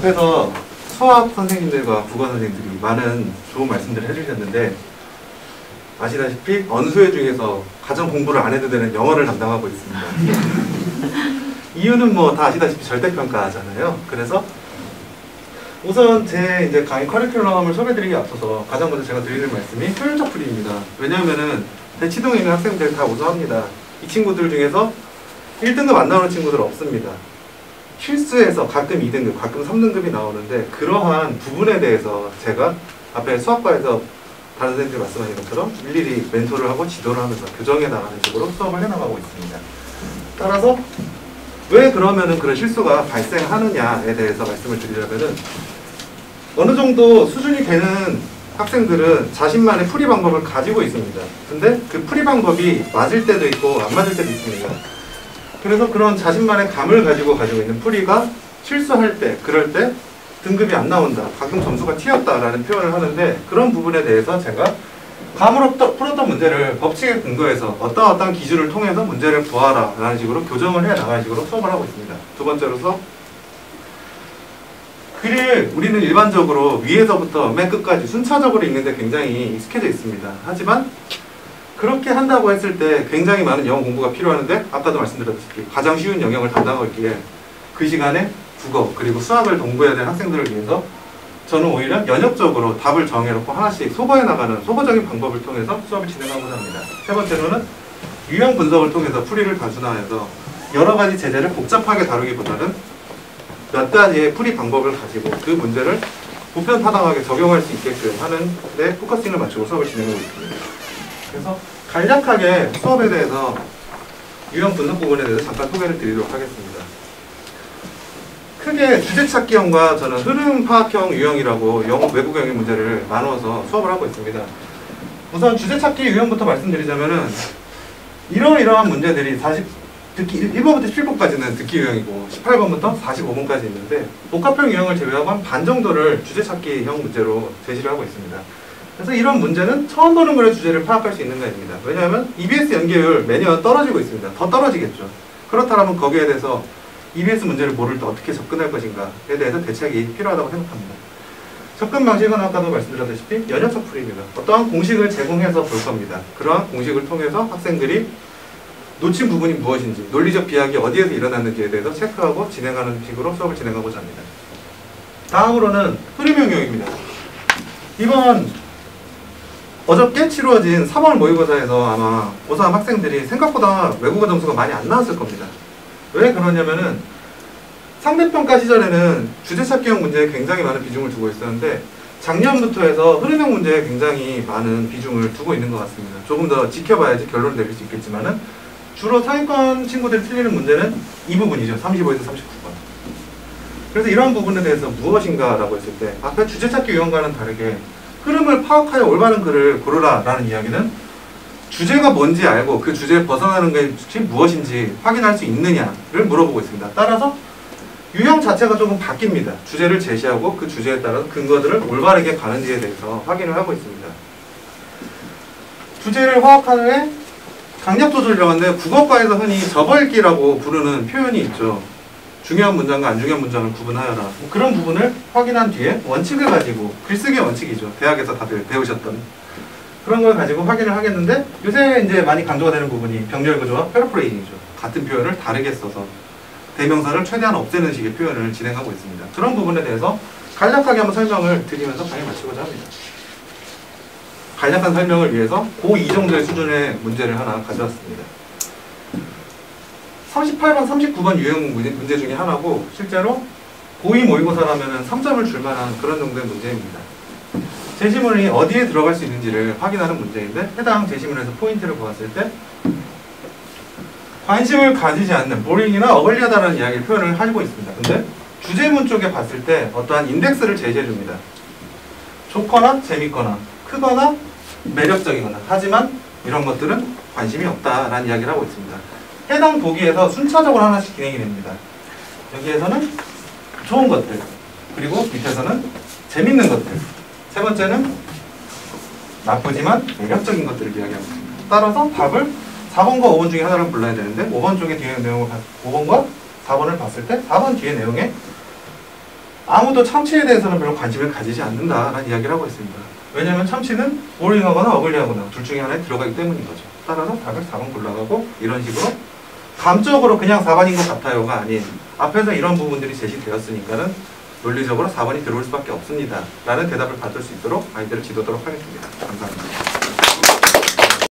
앞에서 수학 선생님들과 국어 선생님들이 많은 좋은 말씀들을 해주셨는데 아시다시피 언수회 중에서 가장 공부를 안 해도 되는 영어를 담당하고 있습니다. 이유는 뭐 다 아시다시피 절대평가잖아요. 그래서 우선 제 이제 강의 커리큘럼을 소개드리기 앞서서 가장 먼저 제가 드리는 말씀이 효율적 풀이입니다. 왜냐하면은 대치동에 있는 학생들 다 우수합니다. 이 친구들 중에서 1등급 안 나오는 친구들 없습니다. 실수해서 가끔 2등급, 가끔 3등급이 나오는데 그러한 부분에 대해서 제가 앞에 수학과에서 다른 선생님들이 말씀하신 것처럼 일일이 멘토를 하고 지도를 하면서 교정해 나가는 식으로 수업을 해나가고 있습니다. 따라서 왜 그러면은 그런 실수가 발생하느냐에 대해서 말씀을 드리려면은 어느 정도 수준이 되는 학생들은 자신만의 풀이 방법을 가지고 있습니다. 근데 그 풀이 방법이 맞을 때도 있고 안 맞을 때도 있습니다. 그래서 그런 자신만의 감을 가지고 있는 풀이가 실수할 때, 그럴 때 등급이 안 나온다, 가끔 점수가 튀었다라는 표현을 하는데 그런 부분에 대해서 제가 감으로 풀었던 문제를 법칙에 근거해서 어떠한 기준을 통해서 문제를 구하라 라는 식으로 교정을 해 나가는 식으로 수업을 하고 있습니다. 두 번째로서 글을 우리는 일반적으로 위에서부터 맨 끝까지 순차적으로 읽는데 굉장히 익숙해져 있습니다. 하지만 그렇게 한다고 했을 때 굉장히 많은 영어 공부가 필요하는데 아까도 말씀드렸다시피 가장 쉬운 영역을 담당하고 있기에 그 시간에 국어 그리고 수학을 공부해야 되는 학생들을 위해서 저는 오히려 연역적으로 답을 정해놓고 하나씩 소거해 나가는 소거적인 방법을 통해서 수업을 진행하고자 합니다. 세 번째로는 유형 분석을 통해서 풀이를 단순화해서 여러 가지 제재를 복잡하게 다루기보다는 몇 가지의 풀이 방법을 가지고 그 문제를 보편타당하게 적용할 수 있게끔 하는 데 포커싱을 맞추고 수업을 진행하고 있습니다. 그래서 간략하게 수업에 대해서 유형 분석 부분에 대해서 잠깐 소개를 드리도록 하겠습니다. 크게 주제찾기형과 저는 흐름 파악형 유형이라고 영어 외국어 영역 문제를 나누어서 수업을 하고 있습니다. 우선 주제찾기 유형부터 말씀드리자면은 이러한 문제들이 듣기 1번부터 11번까지는 듣기 유형이고 18번부터 45번까지 있는데 복합형 유형을 제외하고 한 반 정도를 주제찾기형 문제로 제시를 하고 있습니다. 그래서 이런 문제는 처음 보는 글의 주제를 파악할 수 있는 것입니다. 왜냐하면 EBS 연계율 매년 떨어지고 있습니다. 더 떨어지겠죠. 그렇다면 거기에 대해서 EBS 문제를 모를 때 어떻게 접근할 것인가에 대해서 대책이 필요하다고 생각합니다. 접근 방식은 아까도 말씀드렸다시피 연역적 풀이입니다. 어떠한 공식을 제공해서 볼 겁니다. 그러한 공식을 통해서 학생들이 놓친 부분이 무엇인지, 논리적 비약이 어디에서 일어났는지에 대해서 체크하고 진행하는 식으로 수업을 진행하고자 합니다. 다음으로는 흐름형 유형입니다. 이번 어저께 치루어진 3월 모의고사에서 아마 고3 학생들이 생각보다 외국어 점수가 많이 안 나왔을 겁니다. 왜 그러냐면은 상대평가 시절에는 주제찾기형 문제에 굉장히 많은 비중을 두고 있었는데 작년부터 해서 흐름형 문제에 굉장히 많은 비중을 두고 있는 것 같습니다. 조금 더 지켜봐야지 결론을 내릴 수 있겠지만은 주로 상위권 친구들이 틀리는 문제는 이 부분이죠. 35에서 39번. 그래서 이러한 부분에 대해서 무엇인가 라고 했을 때 앞에 주제찾기 유형과는 다르게 흐름을 파악하여 올바른 글을 고르라 라는 이야기는 주제가 뭔지 알고 그 주제에 벗어나는 것이 무엇인지 확인할 수 있느냐를 물어보고 있습니다. 따라서 유형 자체가 조금 바뀝니다. 주제를 제시하고 그 주제에 따라서 근거들을 올바르게 가는지에 대해서 확인을 하고 있습니다. 주제를 파악한 후에 강약 조절이라고 하는데 국어과에서 흔히 접어읽기라고 부르는 표현이 있죠. 중요한 문장과 안 중요한 문장을 구분하여라. 뭐 그런 부분을 확인한 뒤에 원칙을 가지고 글쓰기 원칙이죠. 대학에서 다들 배우셨던 그런 걸 가지고 확인을 하겠는데 요새 이제 많이 강조가 되는 부분이 병렬 구조와 패러프레이징이죠. 같은 표현을 다르게 써서 대명사를 최대한 없애는 식의 표현을 진행하고 있습니다. 그런 부분에 대해서 간략하게 한번 설명을 드리면서 강의 마치고자 합니다. 간략한 설명을 위해서 고2 정도의 수준의 문제를 하나 가져왔습니다. 38번, 39번 유형 문제 중에 하나고 실제로 고2 모의고사라면 3점을 줄 만한 그런 정도의 문제입니다. 제시문이 어디에 들어갈 수 있는지를 확인하는 문제인데 해당 제시문에서 포인트를 보았을 때 관심을 가지지 않는 보링이나 어글리하다라는 이야기를 표현을 하고 있습니다. 근데 주제문 쪽에 봤을 때 어떠한 인덱스를 제시해 줍니다. 좋거나 재밌거나 크거나 매력적이거나 하지만 이런 것들은 관심이 없다라는 이야기를 하고 있습니다. 해당 보기에서 순차적으로 하나씩 진행이 됩니다. 여기에서는 좋은 것들 그리고 밑에서는 재밌는 것들 세 번째는 나쁘지만 매력적인 것들을 이야기하고 있습니다. 따라서 답을 4번과 5번 중에 하나를 골라야 되는데 5번 쪽에 뒤에 내용을 5번과 4번을 봤을 때 4번 뒤에 내용에 아무도 참치에 대해서는 별로 관심을 가지지 않는다라는 이야기를 하고 있습니다. 왜냐하면 참치는 보링하거나 어글리하거나 둘 중에 하나에 들어가기 때문인 거죠. 따라서 답을 4번 골라가고 이런 식으로 감적으로 그냥 4번인 것 같아요가 아닌 앞에서 이런 부분들이 제시되었으니까는 논리적으로 4번이 들어올 수밖에 없습니다. 라는 대답을 받을 수 있도록 아이들을 지도하도록 하겠습니다. 감사합니다.